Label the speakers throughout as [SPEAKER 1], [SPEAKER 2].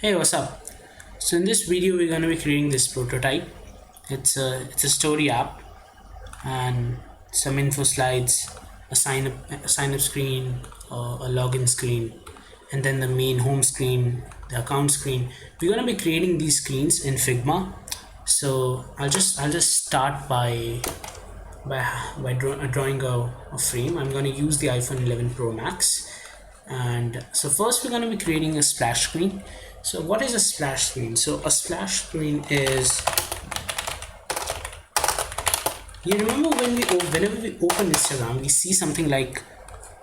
[SPEAKER 1] Hey, what's up? So in this video, we're going to be creating this prototype. It's a story app and some info slides, a sign up screen, a login screen, and then the main home screen, the account screen. We're going to be creating these screens in Figma. So I'll just start by drawing a frame. I'm going to use the iPhone 11 Pro Max. And so first we're going to be creating a splash screen. So what is a splash screen? So a splash screen is, you remember whenever we open Instagram, we see something like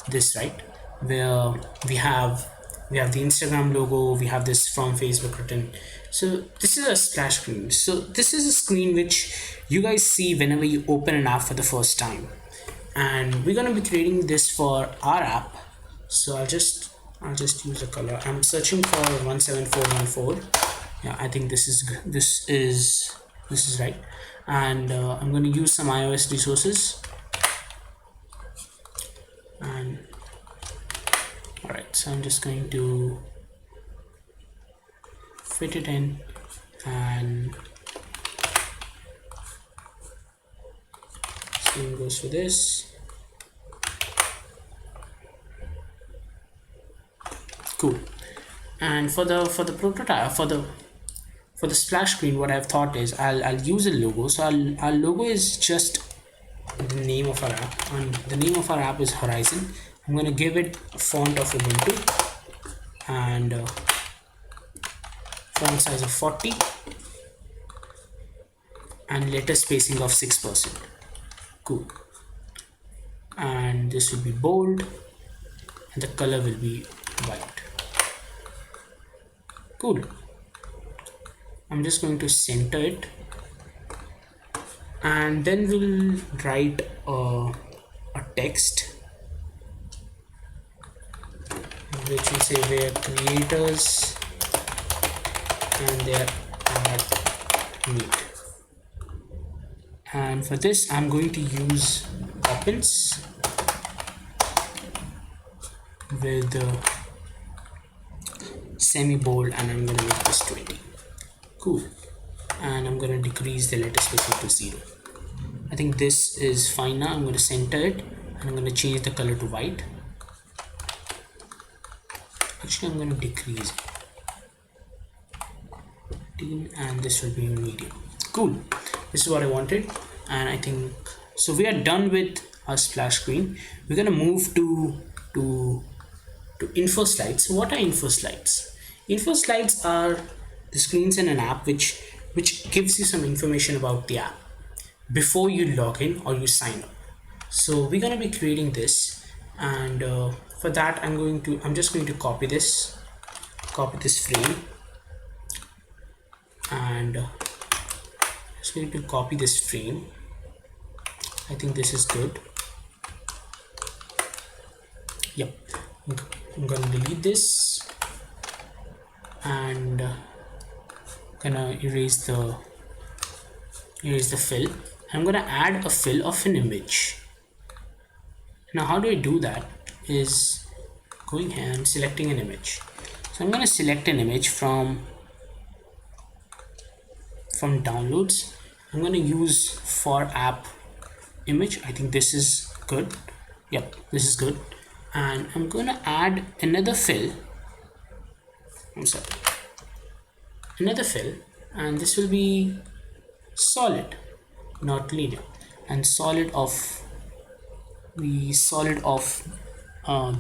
[SPEAKER 1] this, right? Where we have the Instagram logo, we have this from Facebook written. So this is a splash screen. So this is a screen which you guys see whenever you open an app for the first time, and we're going to be creating this for our app. So I'll just use a color. I'm searching for 17414. Yeah, I think this is right. And I'm going to use some iOS resources. And all right, so I'm just going to fit it in, and same goes for this. Cool. And for the prototype, for the splash screen, what I've thought is I'll use a logo. So our logo is just the name of our app, and the name of our app is Horizon. I'm going to give it a font of Ubuntu and font size of 40 and letter spacing of 6%. Cool. And this will be bold and the color will be white. Cool. I'm just going to center it, and then we'll write a text which will say where creators and their art meet. And for this I'm going to use Poppins with the semi bold, and I'm going to make this 20. Cool. And I'm going to decrease the letter spacing to 0. I think this is fine now. I'm going to center it, and I'm going to change the color to white. Actually, I'm going to decrease it, and this will be medium. Cool. This is what I wanted, and I think so. We are done with our splash screen. We're going to move to info slides. So what are info slides? Info slides are the screens in an app which gives you some information about the app before you log in or you sign up. So we're going to be creating this, and for that I'm just going to copy this frame, and just going to copy this frame. I think this is good. Yep. I'm going to delete this and gonna erase the fill. I'm gonna add a fill of an image. Now how do I do that is going here and selecting an image. So I'm gonna select an image from downloads. I'm gonna use for app image. I think this is good. Yep, this is good. And I'm gonna add another fill. Another fill, and this will be solid, not linear, and solid of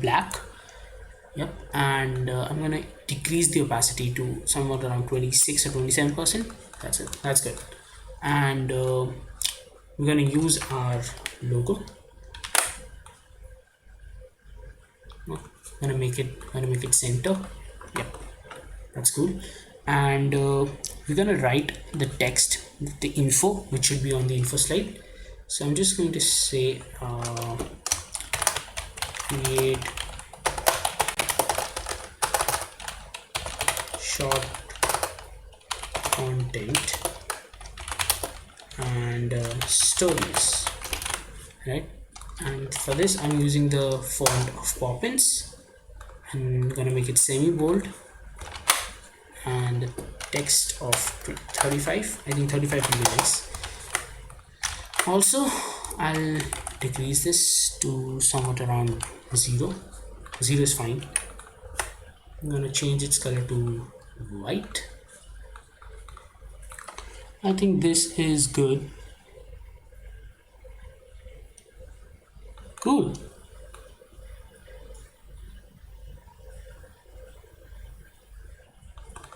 [SPEAKER 1] black. Yep. And I'm gonna decrease the opacity to somewhat around 26 or 27%. That's it. That's good. And we're gonna use our logo. Gonna make it center. Yep, that's cool. And we're gonna write the text, the info, which should be on the info slide. So I'm just going to say create short content and stories, right? And for this I'm using the font of Poppins. I'm gonna make it semi bold, and the text of 35. I think 35 will be nice. Also, I'll decrease this to somewhat around 0. 0 is fine. I'm going to change its color to white. I think this is good. Cool.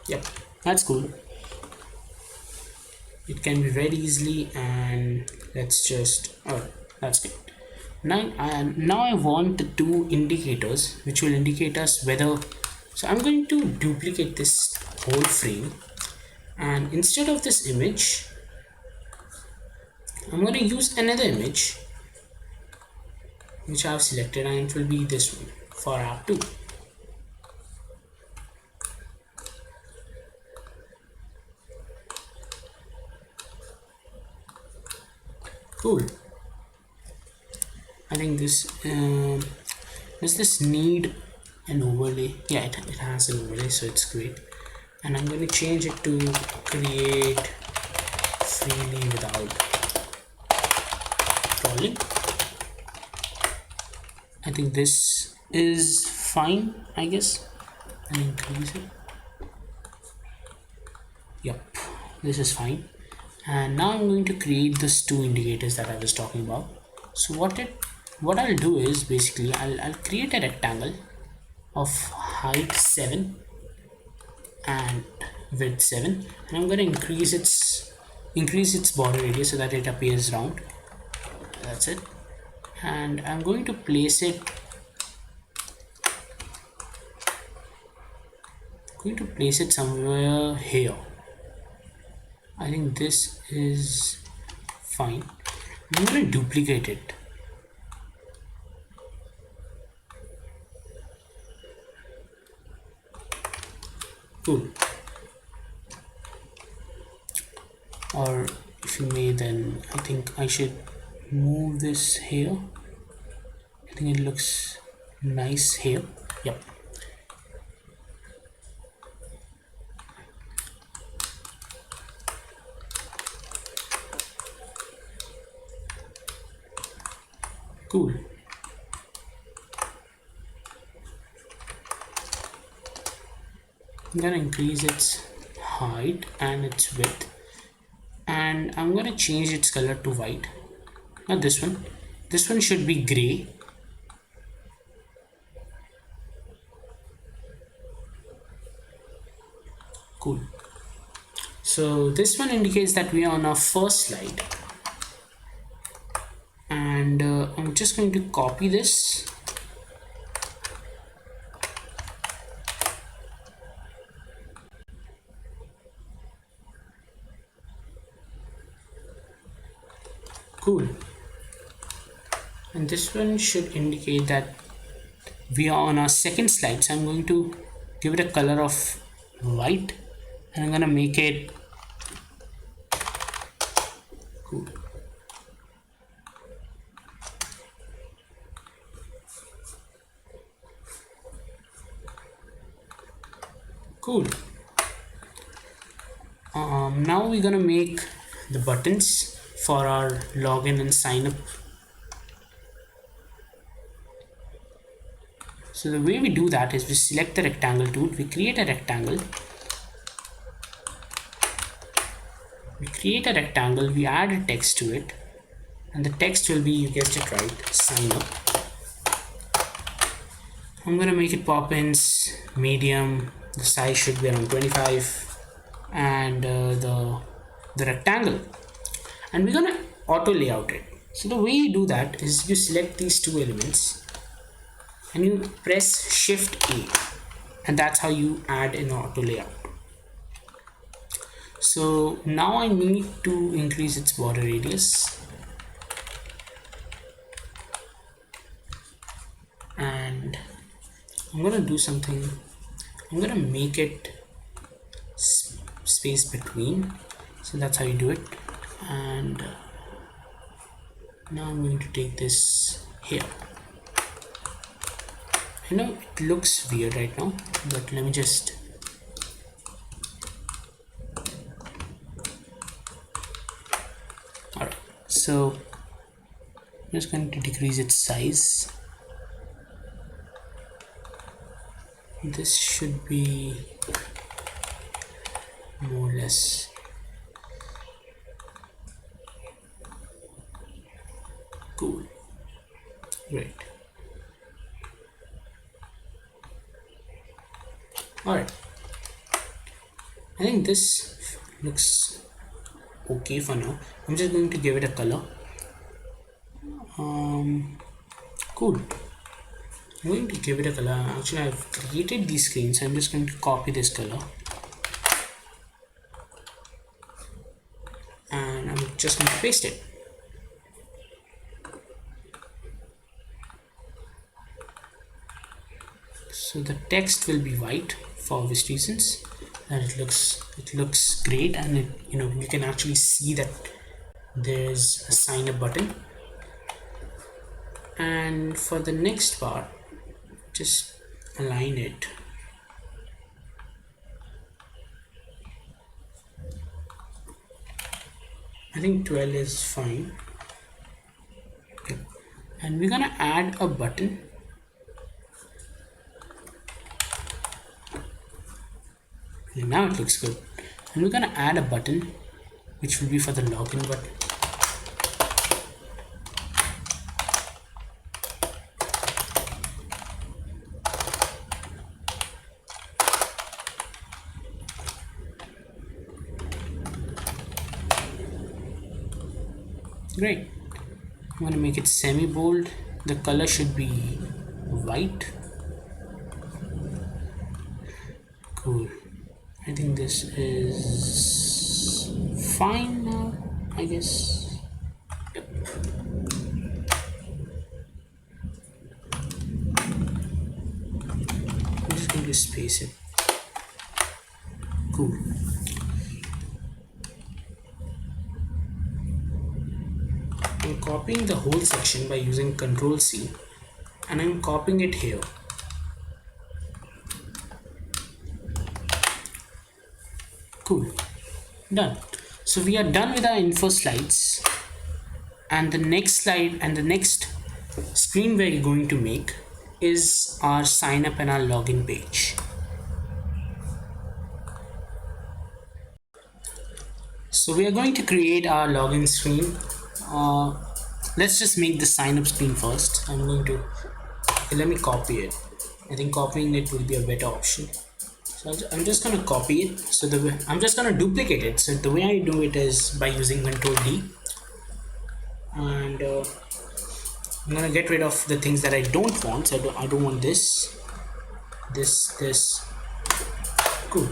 [SPEAKER 1] Yep, that's cool. It can be read easily, and let's just, oh, that's good. Now I want the two indicators which will indicate us whether, so I'm going to duplicate this whole frame, and instead of this image I'm going to use another image which I've selected, and it will be this one for app 2. Cool. I think this does this need an overlay? Yeah, it has an overlay, so it's great. And I'm going to change it to create freely without scrolling. I think this is fine, I guess. And increase it. Yep, this is fine. And now I'm going to create these two indicators that I was talking about. So what I'll do is basically I'll create a rectangle of height 7 and width 7, and I'm going to increase its border radius so that it appears round. That's it. And I'm going to place it somewhere here. I think this is fine. I'm going to duplicate it. Cool. Or if you may, then I think I should move this here. I think it looks nice here. Yep. Cool. I'm gonna increase its height and its width, and I'm gonna change its color to white. Not this one. This one should be gray. Cool. So this one indicates that we are on our first slide, and I'm just going to copy this. Cool. And this one should indicate that we are on our second slide, so I'm going to give it a color of white, and I'm going to make it cool. Cool. Now we're gonna make the buttons for our login and sign up. So the way we do that is we select the rectangle tool, we create a rectangle, we add a text to it, and the text will be, you guessed it right, sign up. I'm gonna make it pop-ins, medium, the size should be around 25, and the rectangle, and we're gonna auto layout it. So the way you do that is you select these two elements and you press Shift A, and that's how you add an auto layout. So now I need to increase its border radius, and I'm gonna do something. I'm gonna make it space between, so that's how you do it. And now I'm going to take this here. I know it looks weird right now, but let me just So I'm just going to decrease its size. This should be more or less cool. Great. Alright, I think this looks okay for now. I'm just going to give it a color. Cool. I'm going to give it a color. Actually, I've created these screens. I'm just going to copy this color and I'm just going to paste it. So the text will be white for obvious reasons, and it looks great, and you can actually see that there's a sign up button. And for the next part, just align it. I think 12 is fine. Okay. And we're gonna add a button. Okay, now it looks good. And we're gonna add a button which will be for the login button. Great. I'm going to make it semi bold. The color should be white. Cool. I think this is fine now, I guess. Yep. I'm just going to space it. Cool. I'm copying the whole section by using Ctrl C, and I'm copying it here. Cool. Done. So we are done with our info slides, and the next slide and the next screen we're going to make is our sign up and our login page. So we are going to create our login screen. Let's just make the sign up screen first. Let me copy it. I think copying it will be a better option. So I'm just going to copy it. So I'm just going to duplicate it. So the way I do it is by using Ctrl D, and I'm going to get rid of the things that I don't want. So I don't want this. Cool.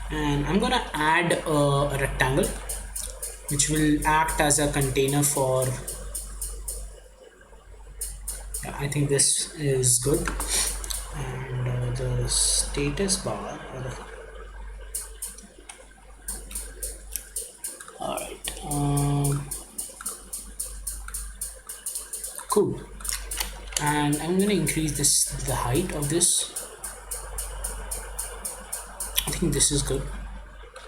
[SPEAKER 1] And I'm going to add a rectangle which will act as a container for, I think this is good. And the status bar, alright, cool. And I'm going to increase the height of this. I think this is good.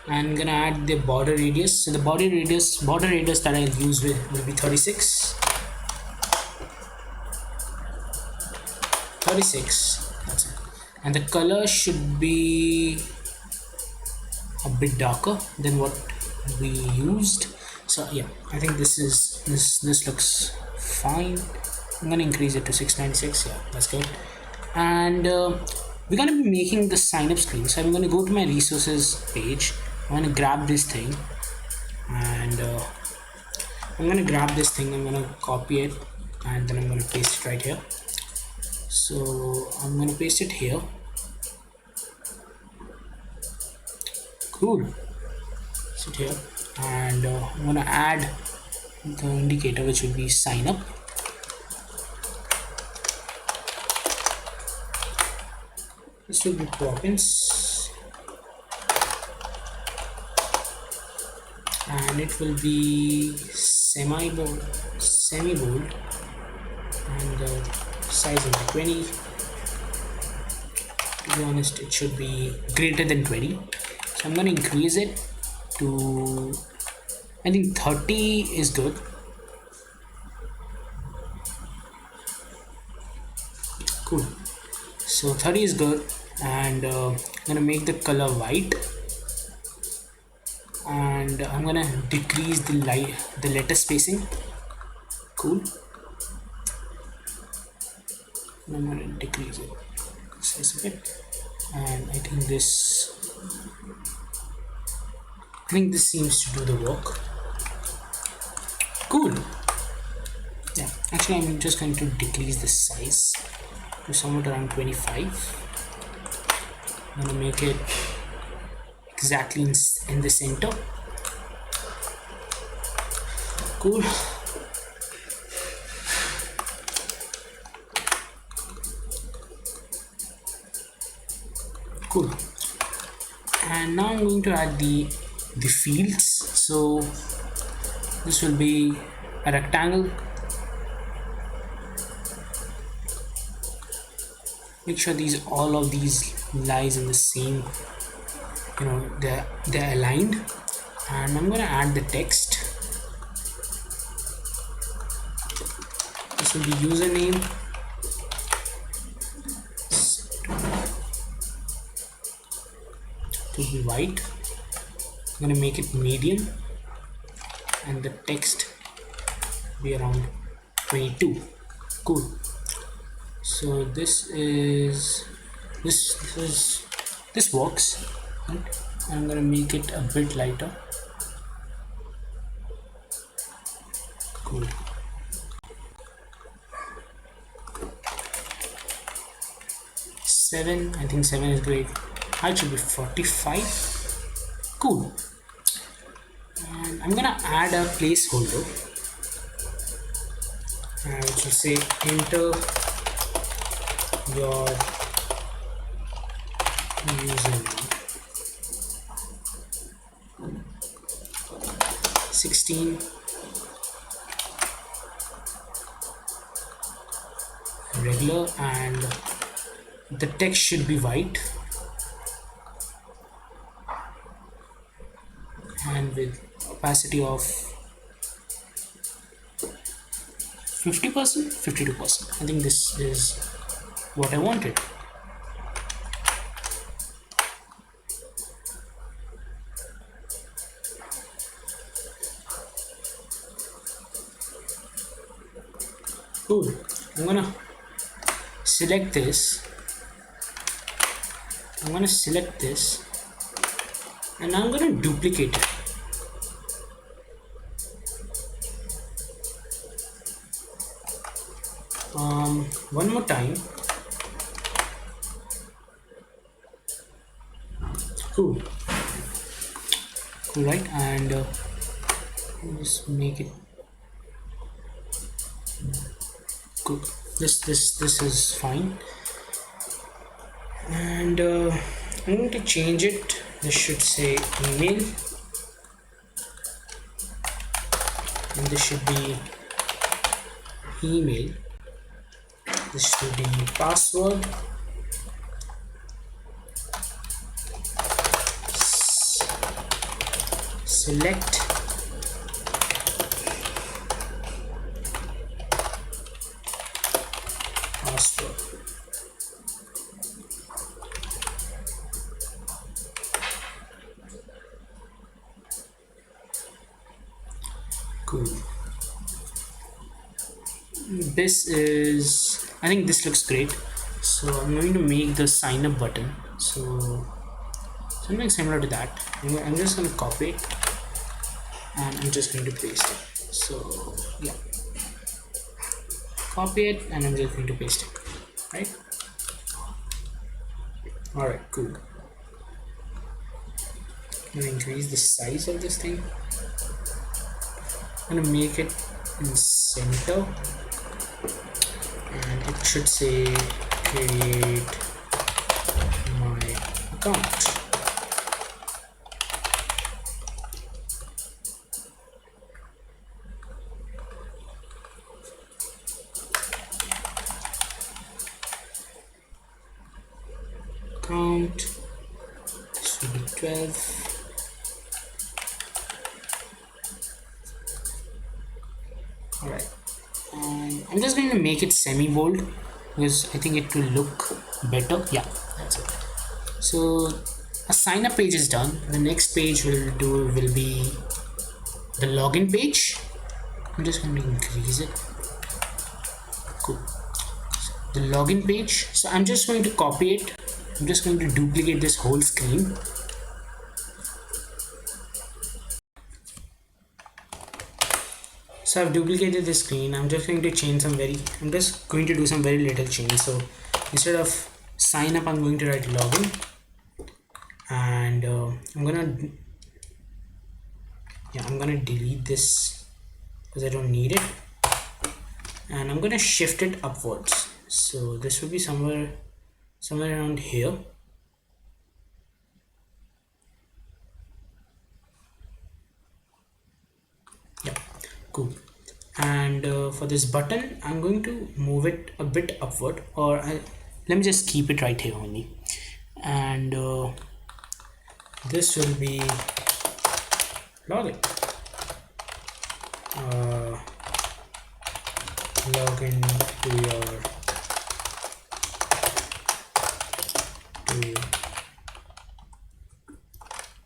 [SPEAKER 1] I'm gonna add the border radius. So the border radius that I'll use will be 36. 36. That's it. And the color should be a bit darker than what we used. So yeah, I think this looks fine. I'm gonna increase it to 696. Yeah, that's good. And we're gonna be making the sign up screen. So I'm gonna go to my resources page. I'm gonna grab this thing, and I'm gonna copy it, and then I'm gonna paste it right here. So I'm gonna paste it here. Cool. Sit here, and I'm gonna add the indicator, which will be sign up. This will be province, and it will be semi bold, and the size will be 20. To be honest, it should be greater than 20. So I'm going to increase it to, I think 30 is good. Cool. So 30 is good, and I'm gonna make the color white, and I'm gonna decrease the letter spacing. Cool. And I'm gonna decrease it size a bit, and I think this seems to do the work. Cool. Yeah, actually I'm just going to decrease the size to somewhat around 25. I'm gonna make it exactly in the center. Cool. Cool. And now I'm going to add the fields. So this will be a rectangle. Make sure all of these lies in the same, they're aligned. And I'm gonna add the text. This will be username. To be white. I'm gonna make it medium, and the text be around 22. Cool. So this works, right? I'm gonna make it a bit lighter. Cool. I think 7 is great. Height should be 45. Cool. And I'm gonna add a placeholder, which will say enter your username. 16. Regular, and the text should be white and with opacity of 50%, 52%. I think this is what I wanted. Cool. I'm gonna select this. And I'm gonna duplicate it. One more time. Cool. Cool, right? And just make it cool. This is fine. And I'm going to change it. This should say email, and this should be email. This should be password. Select password. Cool. I think this looks great. So I'm going to make the sign up button. So something similar to that. I'm just going to copy it, and I'm just going to paste it. So yeah, copy it, and I'm just going to paste it, right? Alright, cool. I'm going to increase the size of this thing. I'm going to make it in center, and it should say create my account. This will be 12. Alright, and I'm just going to make it semi bold because I think it will look better. Yeah, that's it. So a sign up page is done. The next page will be the login page. I'm just going to increase it. Cool. The login page. So I'm just going to copy it. I'm just going to duplicate this whole screen. So I've duplicated the screen. I'm just going to change I'm just going to do some very little change. So instead of sign up, I'm going to write login, and I'm gonna delete this because I don't need it, and I'm gonna shift it upwards. So this will be somewhere around here. Yeah, cool. And for this button, I'm going to move it a bit upward, or let me just keep it right here only. And this will be login. Login to your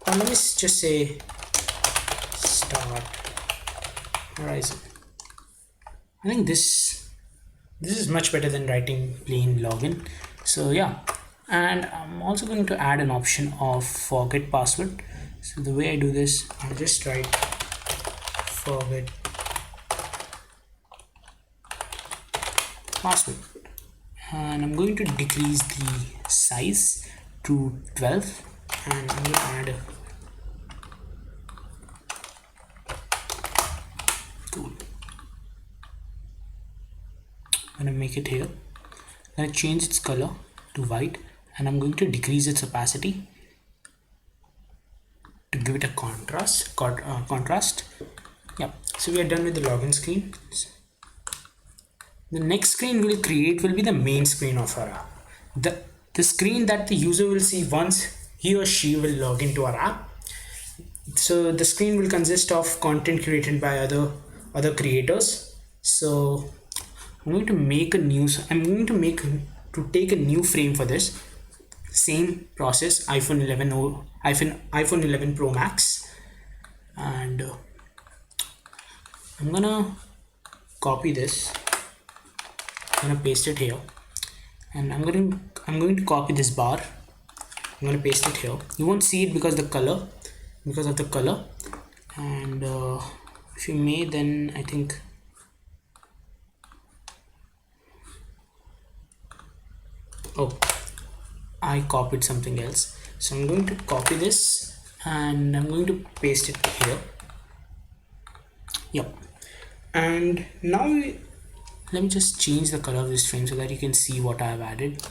[SPEAKER 1] let me just say start horizon. I think this is much better than writing plain login. So yeah, and I'm also going to add an option of forget password. So the way I do this, I'll just write forget password, and I'm going to decrease the size to 12, and I'm going to add cool. I'm going to make it here. I'm going to change its color to white, and I'm going to decrease its opacity to give it a contrast. Yeah, so we are done with the login screen. The next screen we'll create will be the main screen of our app. The screen that the user will see once he or she will log into our app. So the screen will consist of content created by other creators. So I'm going to take a new frame for this. Same process, iPhone 11 Pro Max, and I'm gonna copy this. I'm gonna paste it here, and I'm going to copy this bar. I'm gonna paste it here. You won't see it because of the color, and if you may, then I think I copied something else. So I'm going to copy this and I'm going to paste it here. Yep. And now let me just change the color of this frame so that you can see what I have added.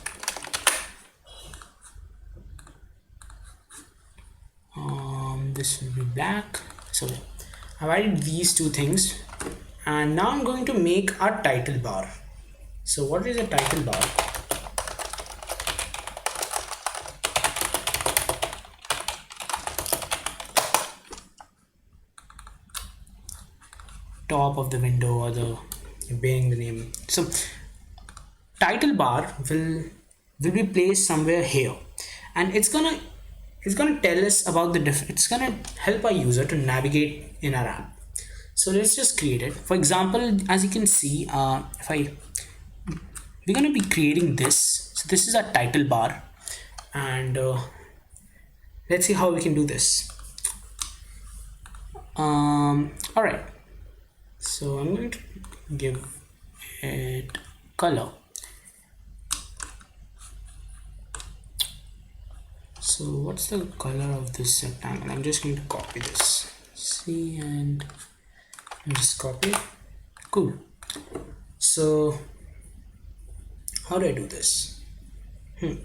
[SPEAKER 1] This will be black. So I've added these two things, and now I'm going to make a title bar. So what is a title bar? Top of the window, or bearing the name. So title bar will be placed somewhere here, and it's gonna tell us about it's gonna help our user to navigate in our app. So let's just create it. For example, as you can see, we're gonna be creating this. So this is our title bar, and let's see how we can do this. All right. So I'm going to give it color. So what's the color of this rectangle? I'm just going to copy this. See, and just copy it. Cool. So how do I do this? I'm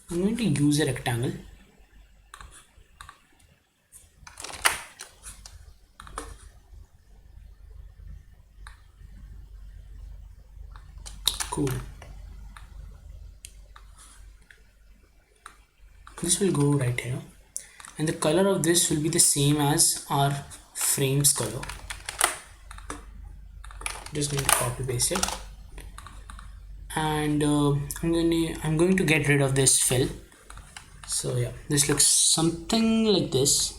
[SPEAKER 1] going to use a rectangle. Cool. This will go right here, and the color of this will be the same as our frame's color. just going to copy paste it, and I'm going to get rid of this fill. So yeah, this looks something like this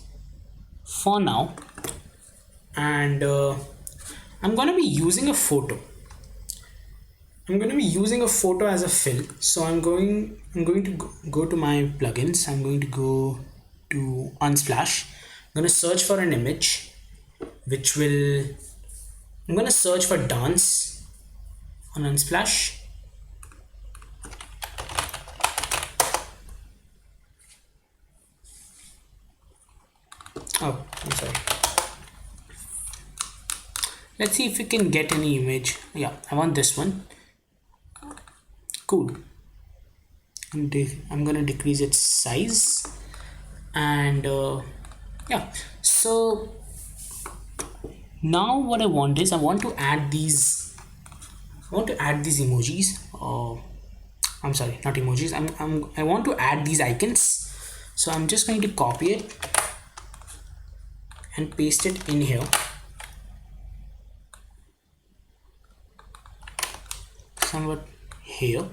[SPEAKER 1] for now, and I'm gonna be using a photo. I'm going to be using a photo as a fill. So I'm going to go to my plugins. I'm going to go to Unsplash. I'm going to search for an image, which will, I'm going to search for dance on Unsplash. Oh, I'm sorry. Let's see if we can get any image. Yeah, I want this one. Cool. I'm gonna decrease its size, and yeah. So now what I want is I want to add these emojis. I'm sorry, not emojis. I want to add these icons. So I'm just going to copy it and paste it in here. Somewhat here.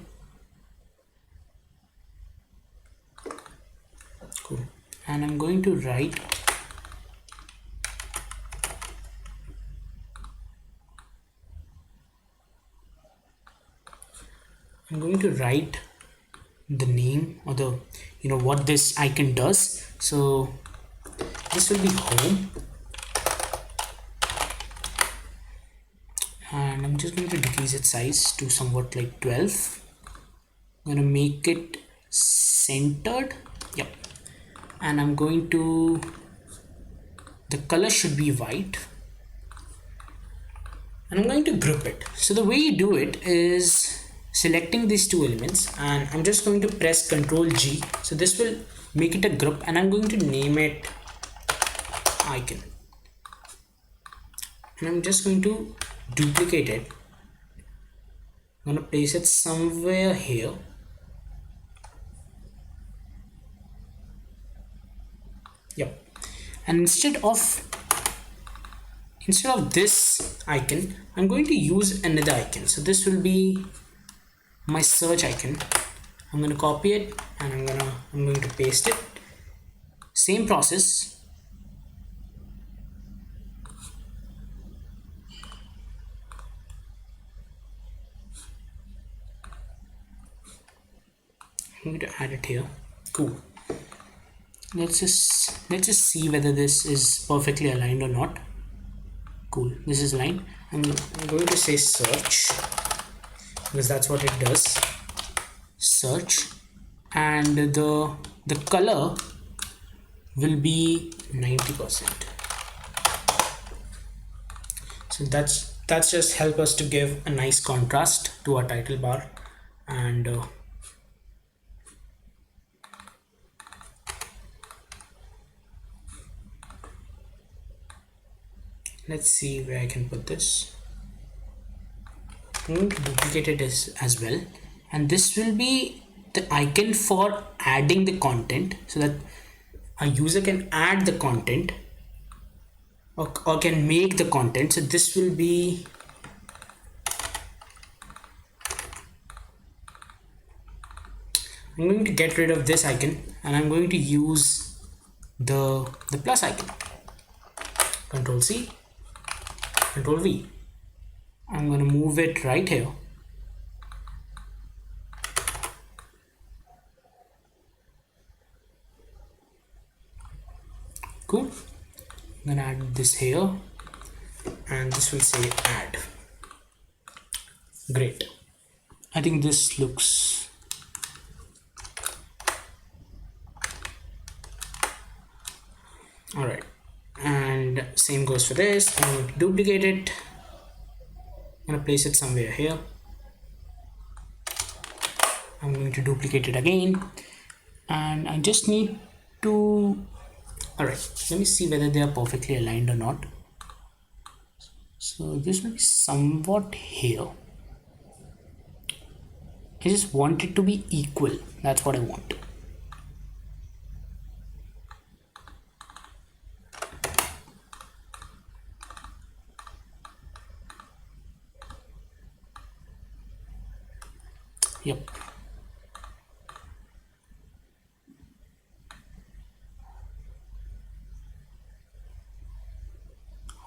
[SPEAKER 1] Cool. And I'm going to write the name, or the what this icon does. So this will be home, and I'm just going to decrease its size to somewhat like 12. I'm going to make it centered. Yep. And I'm going to, the color should be white, and I'm going to group it. So the way you do it is selecting these two elements, and I'm just going to press Ctrl G. So this will make it a group, and I'm going to name it icon, and I'm just going to duplicate it. I'm going to place it somewhere here. Yep. And instead of this icon, I'm going to use another icon. So this will be my search icon. I'm going to copy it, and I'm going to paste it. Same process. I'm going to add it here. Cool. Let's just see whether this is perfectly aligned or not. Cool, this is aligned. I'm going to say search, because that's what it does. Search, and the color will be 90%. So that's just help us to give a nice contrast to our title bar. And let's see where I can put this. I'm going to duplicate it as well, and this will be the icon for adding the content, so that a user can add the content or can make the content. So this will be, I'm going to get rid of this icon, and I'm going to use the plus icon. Control C, Control V. I'm going to move it right here. Cool. I'm going to add this here, and this will say add. Great. I think this looks all right. And same goes for this. I'm going to duplicate it. I'm going to place it somewhere here. I'm going to duplicate it again, and I just need to, all right, let me see whether they are perfectly aligned or not. So this will be somewhat here. I just want it to be equal. That's what I want. Yep.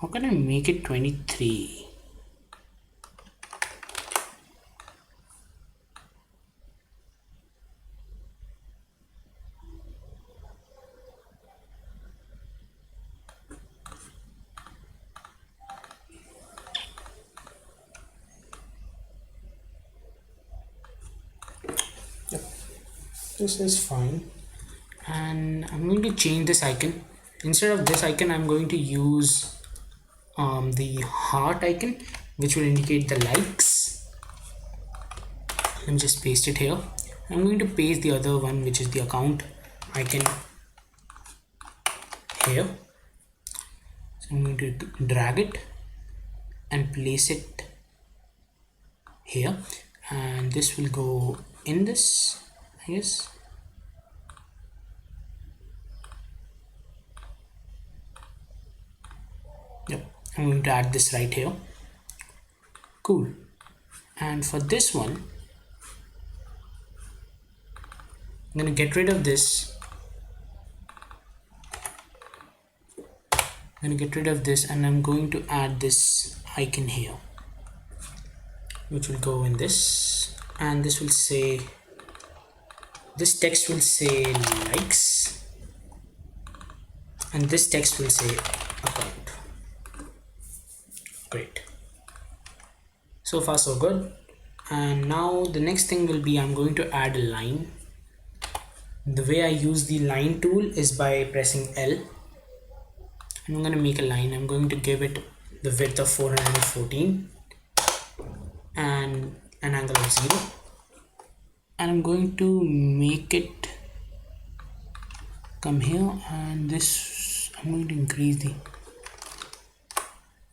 [SPEAKER 1] How can I make it 23? Yep. This is fine. And I'm going to change this icon. Instead of this icon, I'm going to use the heart icon, which will indicate the likes. Let me just paste it here. I'm going to paste the other one, which is the account icon here. So I'm going to drag it and place it here, and this will go in this, I guess. Yep, I'm going to add this right here. Cool. And for this one, I'm going to get rid of this. I'm going to get rid of this, and I'm going to add this icon here, which will go in this, and this will say, this text will say likes, and this text will say account. Great. So far so good. And now the next thing will be, I'm going to add a line. The way I use the line tool is by pressing L. And I'm going to make a line. I'm going to give it the width of 414 and an angle of 0. And I'm going to make it come here, and this I'm going to increase the.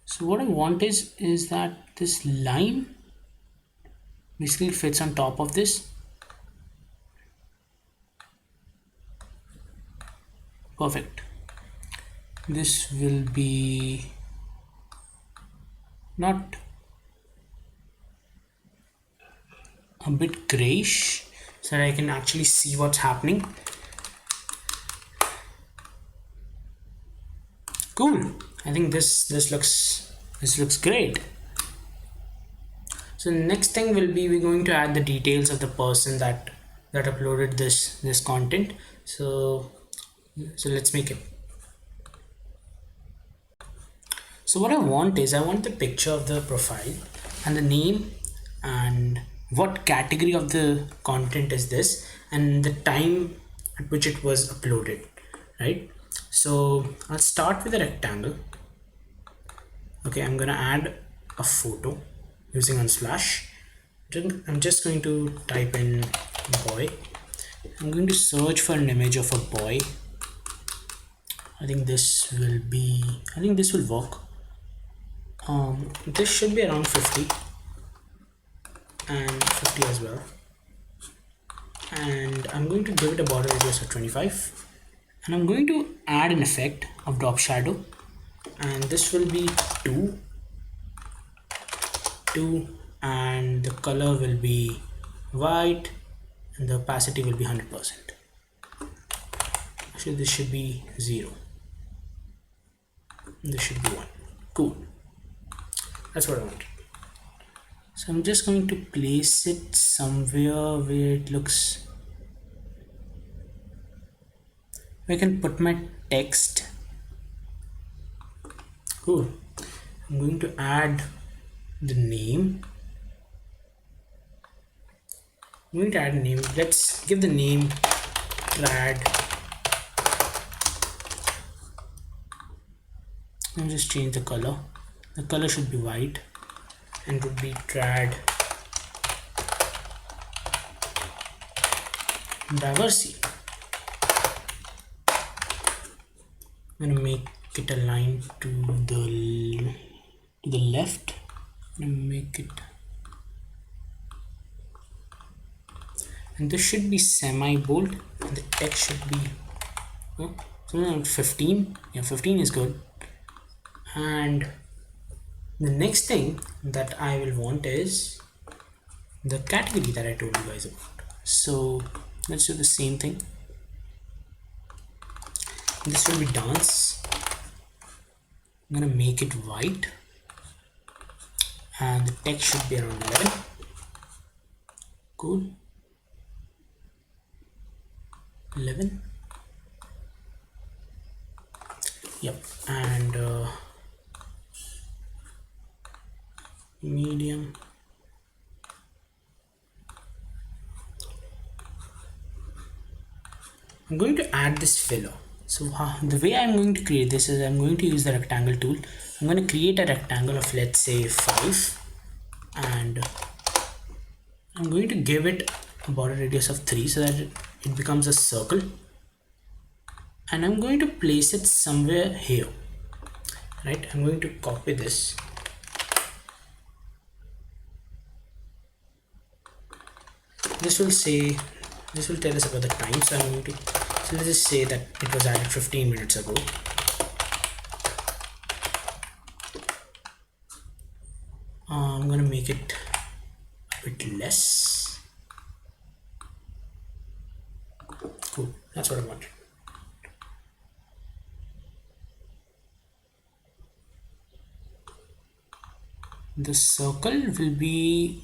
[SPEAKER 1] So what I want is that this line basically fits on top of this. Perfect. This will be not a bit grayish, so that I can actually see what's happening. Cool. I think this looks great. So the next thing will be, we're going to add the details of the person that uploaded this content. So let's make it. So what I want the picture of the profile and the name and what category of the content is this and the time at which it was uploaded, right? So I'll start with a rectangle. Okay, I'm gonna add a photo using Unsplash. I'm just going to type in boy. I'm going to search for an image of a boy. I think this will work. This should be around 50 and 50 as well, and I'm going to give it a border radius of 25, and I'm going to add an effect of drop shadow, and this will be 2, and the color will be white, and the opacity will be 100%. Actually, this should be 0. This should be 1. Cool. That's what I want. So I'm just going to place it somewhere where it looks, I can put my text. Cool. I'm going to add the name. I'm going to add a name. Let's give the name trad. I'll just change the color. The color should be white and would be trad diversity. I'm gonna make it a line to the left. I'm gonna make it, and this should be semi bold, and the text should be something like 15. Yeah, 15 is good. And the next thing that I will want is the category that I told you guys about. So let's do the same thing. This will be dance. I'm gonna make it white and the text should be around 11. Cool. 11. Yep. And medium. I'm going to add this filler. So the way I'm going to create this is I'm going to use the rectangle tool. I'm going to create a rectangle of, let's say, 5, and I'm going to give it a border radius of 3 so that it becomes a circle, and I'm going to place it somewhere here, right? I'm going to copy this. This will tell us about the time, so I'm going to, so let's just say that it was added 15 minutes ago. I'm going to make it a bit less. Cool, that's what I wanted. The circle will be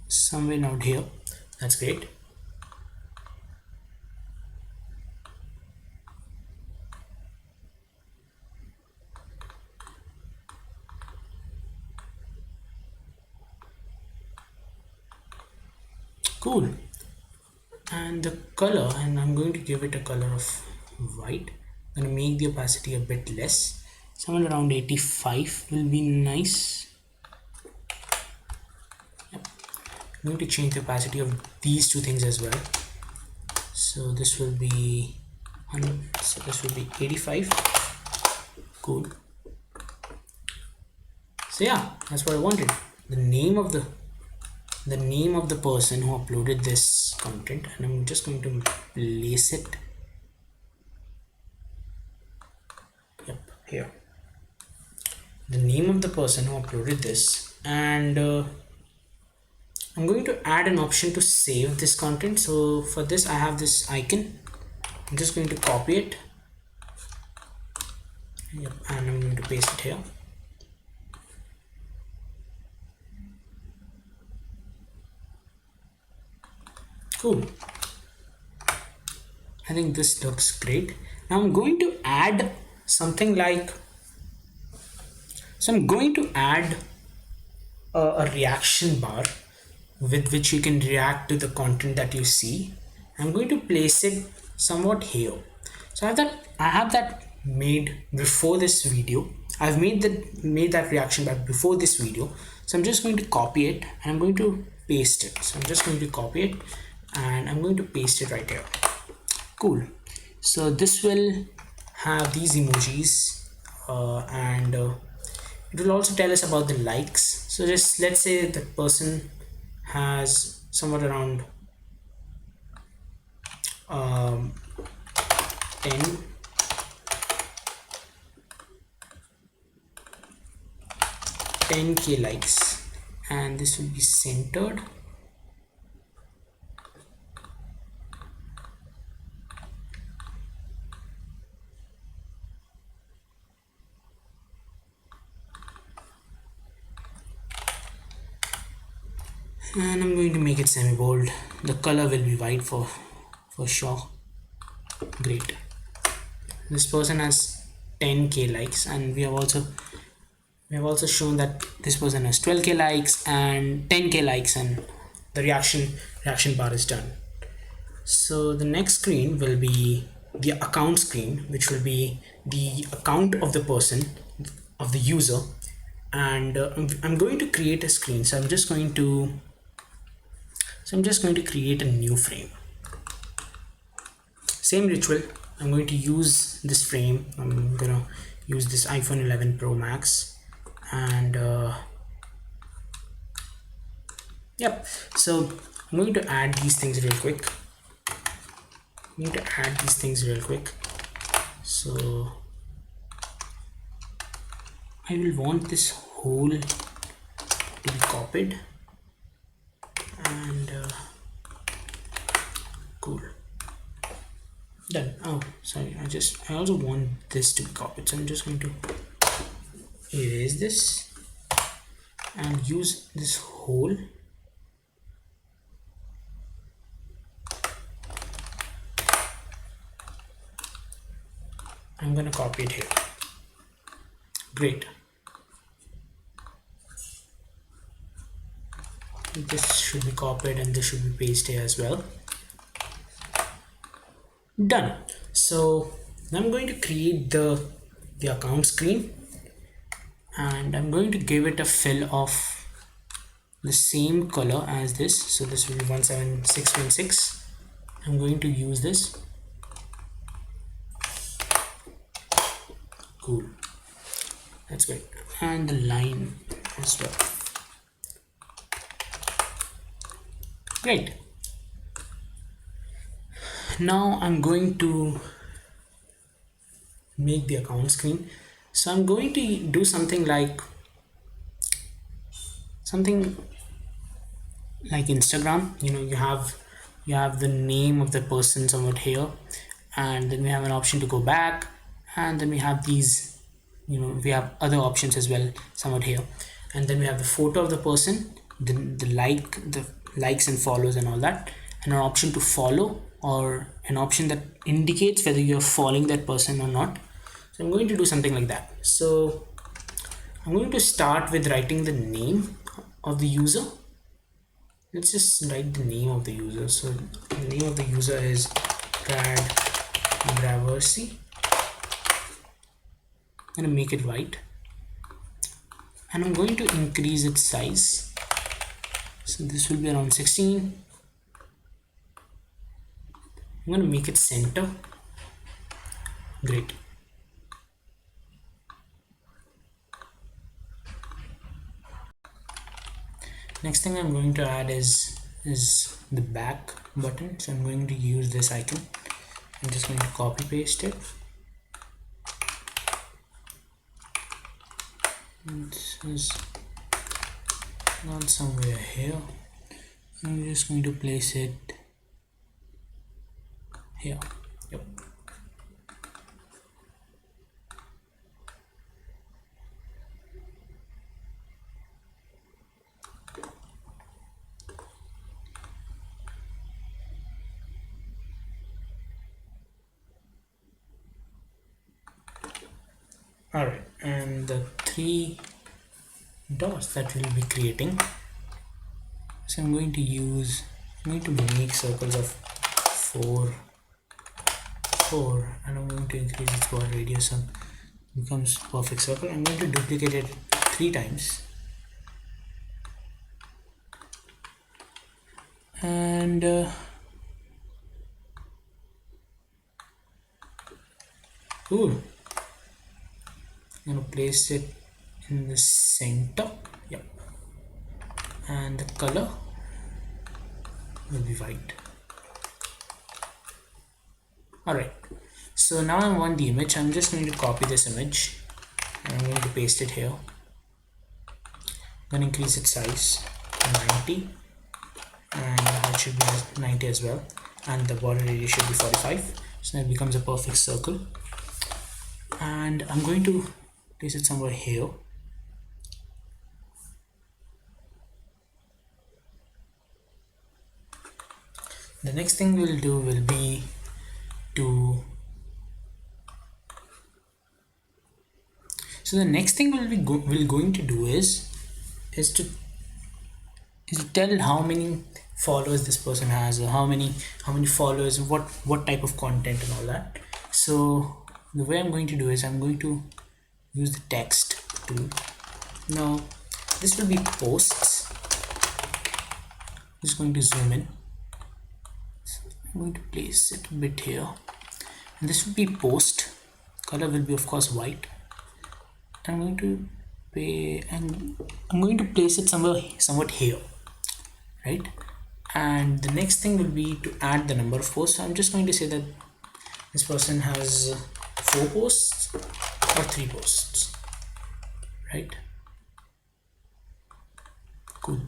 [SPEAKER 1] somewhere out here. That's great. Cool. And the color, and I'm going to give it a color of white. I'm going to make the opacity a bit less. Somewhere around 85 will be nice. Yep. I'm going to change the opacity of these two things as well. So this will be 100, so this will be 85. Cool. So yeah, that's what I wanted. The name of the person who uploaded this content, and I'm just going to place it, yep, here. The name of the person who uploaded this, and I'm going to add an option to save this content. So for this I have this icon. I'm just going to copy it, yep, and I'm going to paste it here. Cool. I think this looks great. Now I'm going to add something like, so I'm going to add a reaction bar with which you can react to the content that you see. I'm going to place it somewhat here. So I have that made before this video. I've made that reaction bar before this video. So I'm just going to copy it and I'm going to paste it. So I'm just going to copy it and I'm going to paste it right here. Cool. So this will have these emojis and it will also tell us about the likes. So just let's say that person has somewhat around 10k likes, and this will be centered. And I'm going to make it semi-bold. The color will be white for sure. Great. This person has 10k likes, and we have also shown that this person has 12k likes and 10k likes, and the reaction bar is done. So the next screen will be the account screen, which will be the account of the person, of the user, and I'm going to create a screen. So I'm just going to create a new frame. Same ritual. I'm going to use this frame. I'm gonna use this iPhone 11 Pro Max, and yep. So I'm going to add these things real quick. So I will want this whole to be copied, and cool, done. Oh sorry, I also want this to be copied, so I'm just going to erase this and use this whole. I'm gonna copy it here. Great. This should be copied and this should be pasted here as well. Done. So now I'm going to create the account screen, and I'm going to give it a fill of the same color as this. So this will be 17616. I'm going to use this. Cool, that's great. And the line as well. Great. Now I'm going to make the account screen. So I'm going to do something like Instagram. You have the name of the person somewhat here, and then we have an option to go back, and then we have these, we have other options as well somewhat here, and then we have the photo of the person, the likes and follows and all that, and an option to follow, or an option that indicates whether you're following that person or not. So I'm going to do something like that. So I'm going to start with writing the name of the user. Let's just write the name of the user. So the name of the user is Brad Braversy. I'm going to make it white, and I'm going to increase its size. So this will be around 16. I'm going to make it center. Great. Next thing I'm going to add is the back button. So I'm going to use this icon. I'm just going to copy paste it. This is not somewhere here. I'm just going to place it here. Yep. All right, and the 3 dots that we'll be creating. So I'm going to make circles of 4, and I'm going to increase its border radius and becomes perfect circle. I'm going to duplicate it 3 times, and cool. I'm going to place it in the center. Yep. And the color will be white. Alright, so now I want the image. I'm just going to copy this image and I'm going to paste it here. I'm going to increase its size to 90, and the height should be 90 as well, and the border radius should be 45. So now it becomes a perfect circle, and I'm going to place it somewhere here. The next thing we'll do will be to so the next thing we're going to do is to tell how many followers this person has, or how many followers, what type of content and all that. So the way I'm going to do is I'm going to use the text tool. Now this will be posts. I'm just going to zoom in. I'm going to place it a bit here, and this will be post. Color will be of course white. I'm going to place it somewhat here, right? And the next thing will be to add the number of posts. So I'm just going to say that this person has 4 posts or 3 posts, right? Cool.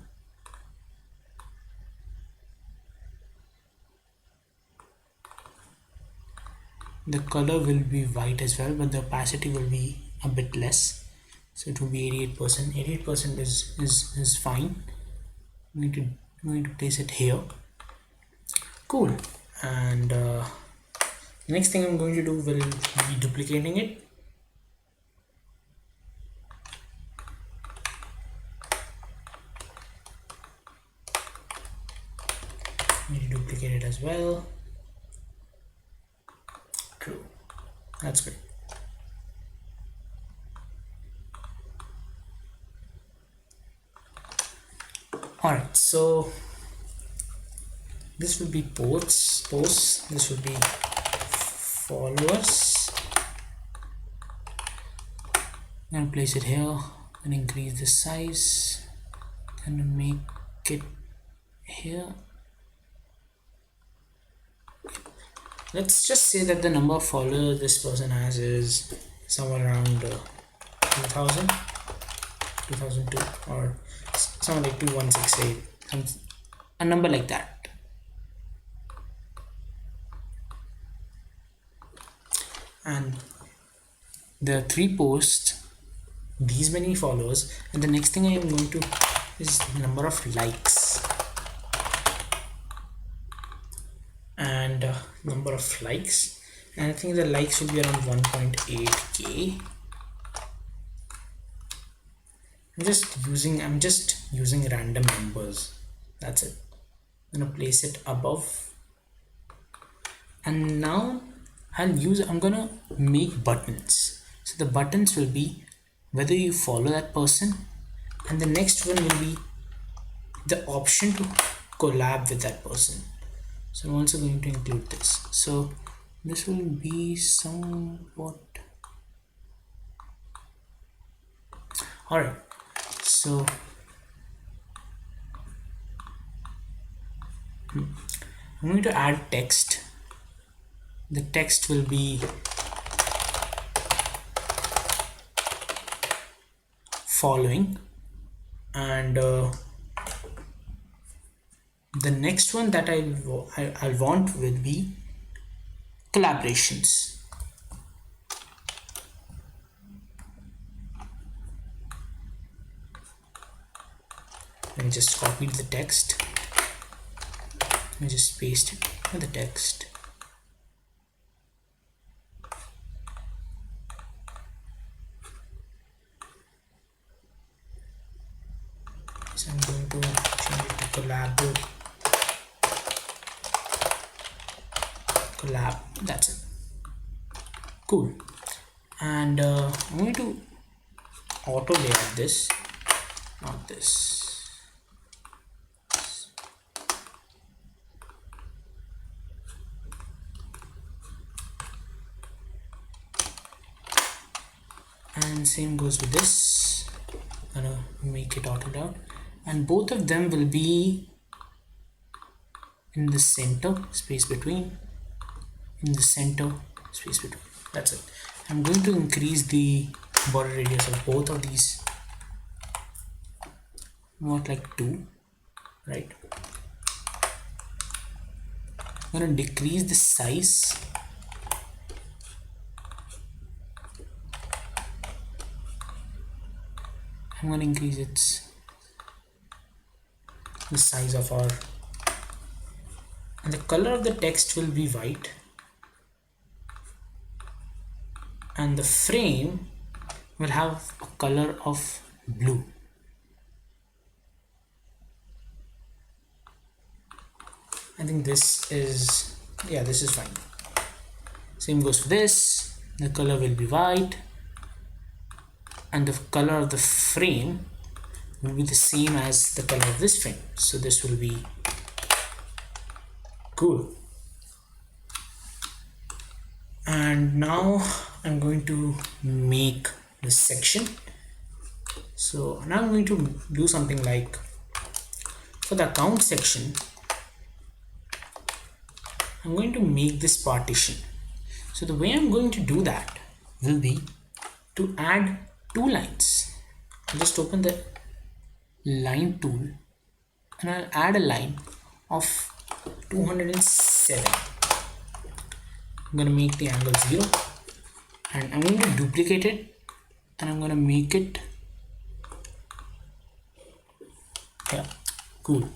[SPEAKER 1] the color will be white as well, but the opacity will be a bit less, so it will be 88%. 88% is fine. I'm going to place it here. Cool. And the next thing I'm going to do will be duplicating it. I'm going to duplicate it as well. True. That's good. Alright, so this will be posts, this will be followers. I'm going to place it here and increase the size and make it here. Let's just say that the number of followers this person has is somewhere around 2000, 2002, or something like 2168, a number like that. And there are 3 posts, these many followers, and the next thing I am going to is number of likes. And number of likes, and I think the likes should be around 1.8k. I'm just using random numbers. That's it. I'm gonna place it above, and now I'm gonna make buttons. So the buttons will be whether you follow that person, and the next one will be the option to collab with that person. So I'm also going to include this. So this will be somewhat. Alright, so I'm going to add text. The text will be following, and the next one that I want will be collaborations. Let me just copy the text. Let me just paste it in the text. So I'm going to change it to collab. That's it. Cool. And I'm going to auto layout this, not this. And same goes with this. I'm gonna make it auto layout, and both of them will be in the center, space between, in the center, space between. That's it. I'm going to increase the border radius of both of these, not like 2, right? I'm going to decrease the size. I'm going to increase the size of our, and the color of the text will be white, and the frame will have a color of blue. I think this is, yeah, this is fine. Same goes for this. The color will be white, and the color of the frame will be the same as the color of this frame. So this will be cool. And now I'm going to make this section. So now I'm going to do something like, for the account section, I'm going to make this partition. So the way I'm going to do that will be to add 2 lines. I'll just open the line tool, and I'll add a line of 207. I'm going to make the angle 0, and I'm going to duplicate it, and I'm going to make it, yeah, cool.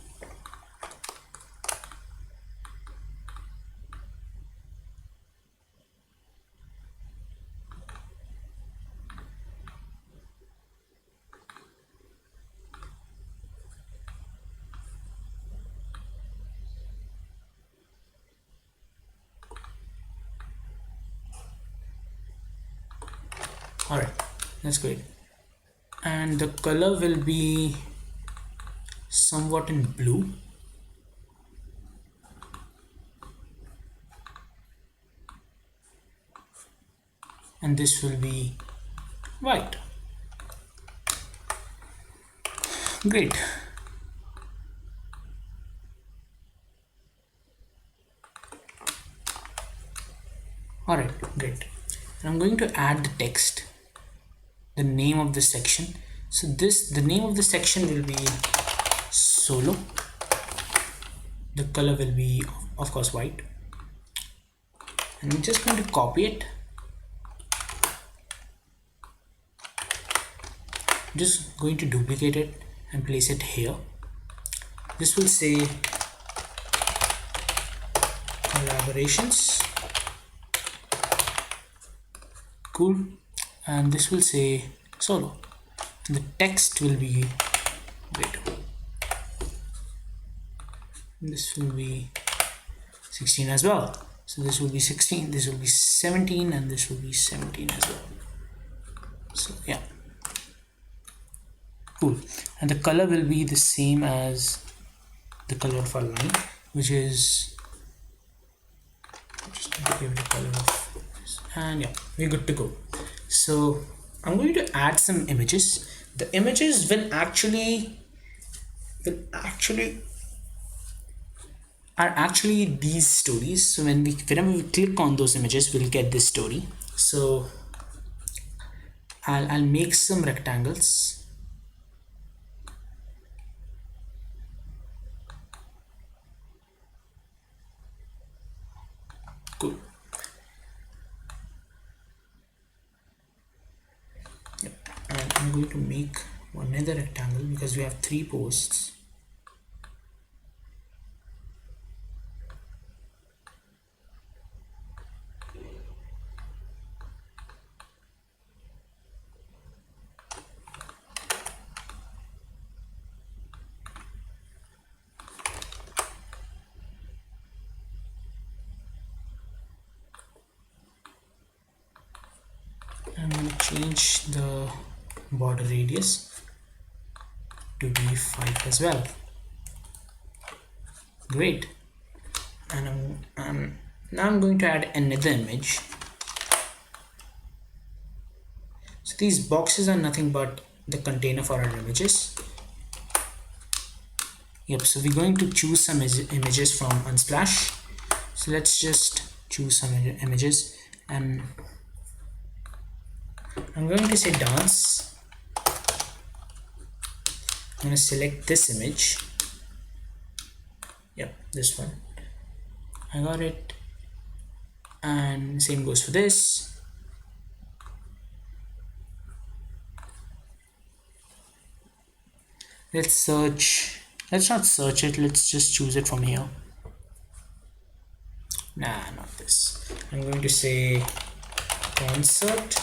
[SPEAKER 1] Alright, that's great. And the color will be somewhat in blue. And this will be white. Great. Alright, great. And I'm going to add the text, the name of the section. So the name of the section will be solo. The color will be, of course, white. And I'm just going to copy it. I'm just going to duplicate it and place it here. This will say collaborations. Cool. And this will say solo. And the text will be, wait, this will be 16 as well. So this will be 16, this will be 17, and this will be 17 as well. So yeah, cool. And the color will be the same as the color of our line, which is just to give it a color of this. And yeah, we're good to go. So I'm going to add some images. The images will actually are actually these stories. So whenever we click on those images, we'll get this story. So I'll make some rectangles. Cool. Yep. And I'm going to make another rectangle because we have 3 posts. I'm going to change the border radius to be 5 as well. Great. And now I'm going to add another image. So these boxes are nothing but the container for our images. Yep, so we're going to choose some images from Unsplash. So let's just choose some images, and I'm going to say dance. I'm going to select this image. Yep, this one. I got it. And same goes for this. Let's search. Let's not search it. Let's just choose it from here. Nah, not this. I'm going to say concert.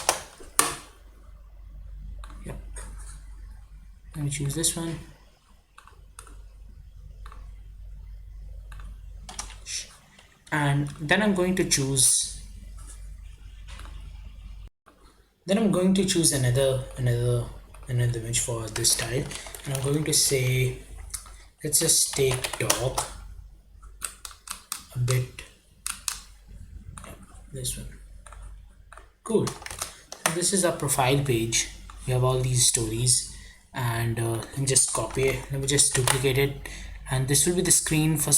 [SPEAKER 1] Yep. Let me choose this one. And then I'm going to choose. Then I'm going to choose another image for this style, and I'm going to say, let's just take dog a bit. This one. Cool. So this is our profile page. We have all these stories, and let me just copy it. Let me just duplicate it, and this will be the screen for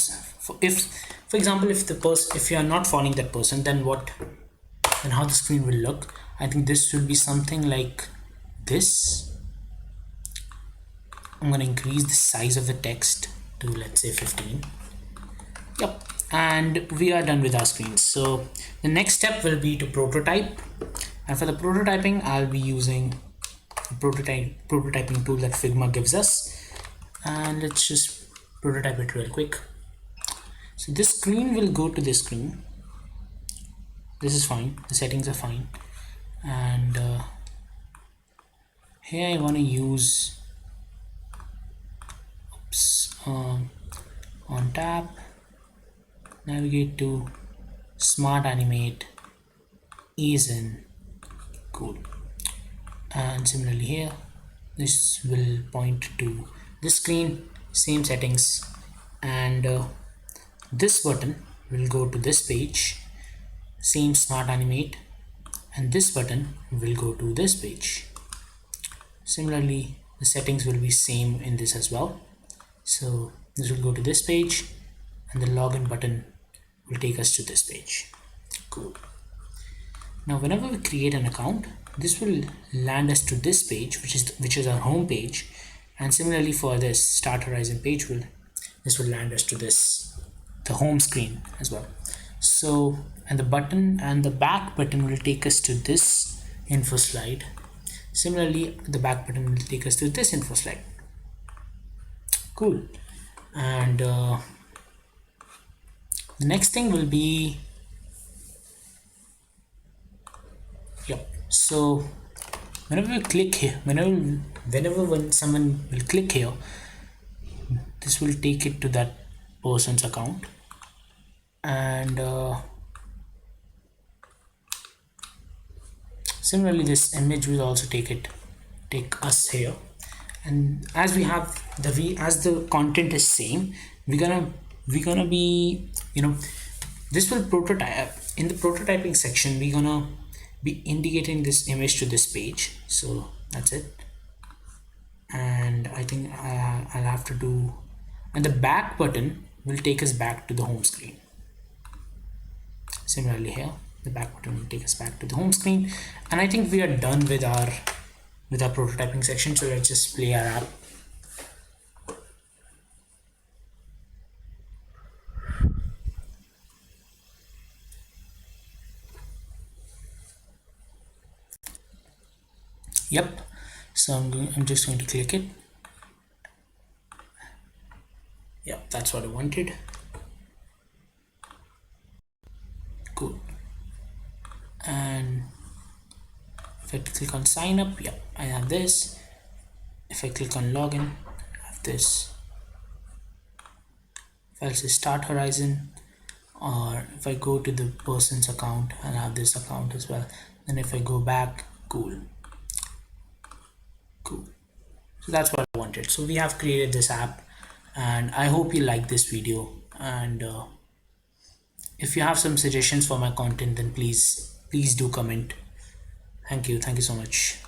[SPEAKER 1] example, if you are not following that person, then how the screen will look. I think this will be something like this. I'm going to increase the size of the text to, let's say, 15. Yep. and we are done with our screens. So the next step will be to prototype, and for the prototyping I'll be using a prototyping tool that Figma gives us, and let's just prototype it real quick. So this screen will go to this screen. This is fine, the settings are fine, and here I want to use on tab, navigate to smart animate, ease in. Cool. And similarly here, this will point to this screen, same settings, and this button will go to this page, same smart animate, and this button will go to this page. Similarly, the settings will be same in this as well. So this will go to this page, and the login button will take us to this page. Cool. Now whenever we create an account, this will land us to this page, which is our home page, and similarly for this start horizon page, this will land us to the home screen as well. So, and the button and the back button will take us to this info slide. Similarly, the back button will take us to this info slide. Cool. And the next thing will be, yep. So whenever we click here, when someone will click here, this will take it to that person's account, and similarly this image will also take us here. And as we have as the content is same, we're gonna be, this will prototype. In the prototyping section, we're gonna be indicating this image to this page. So that's it. And I think I'll have to do, and the back button will take us back to the home screen. Similarly here, the back button will take us back to the home screen, and I think we are done with our prototyping section. So let's just play our app. Yep. So I'm just going to click it. Yep, that's what I wanted. Cool. And if I click on sign up, yep, I have this. If I click on login, I have this. If I say start horizon, or if I go to the person's account, I'll have this account as well. Then if I go back, cool. So that's what I wanted. So we have created this app, and I hope you like this video. And if you have some suggestions for my content, then please do comment. Thank you so much.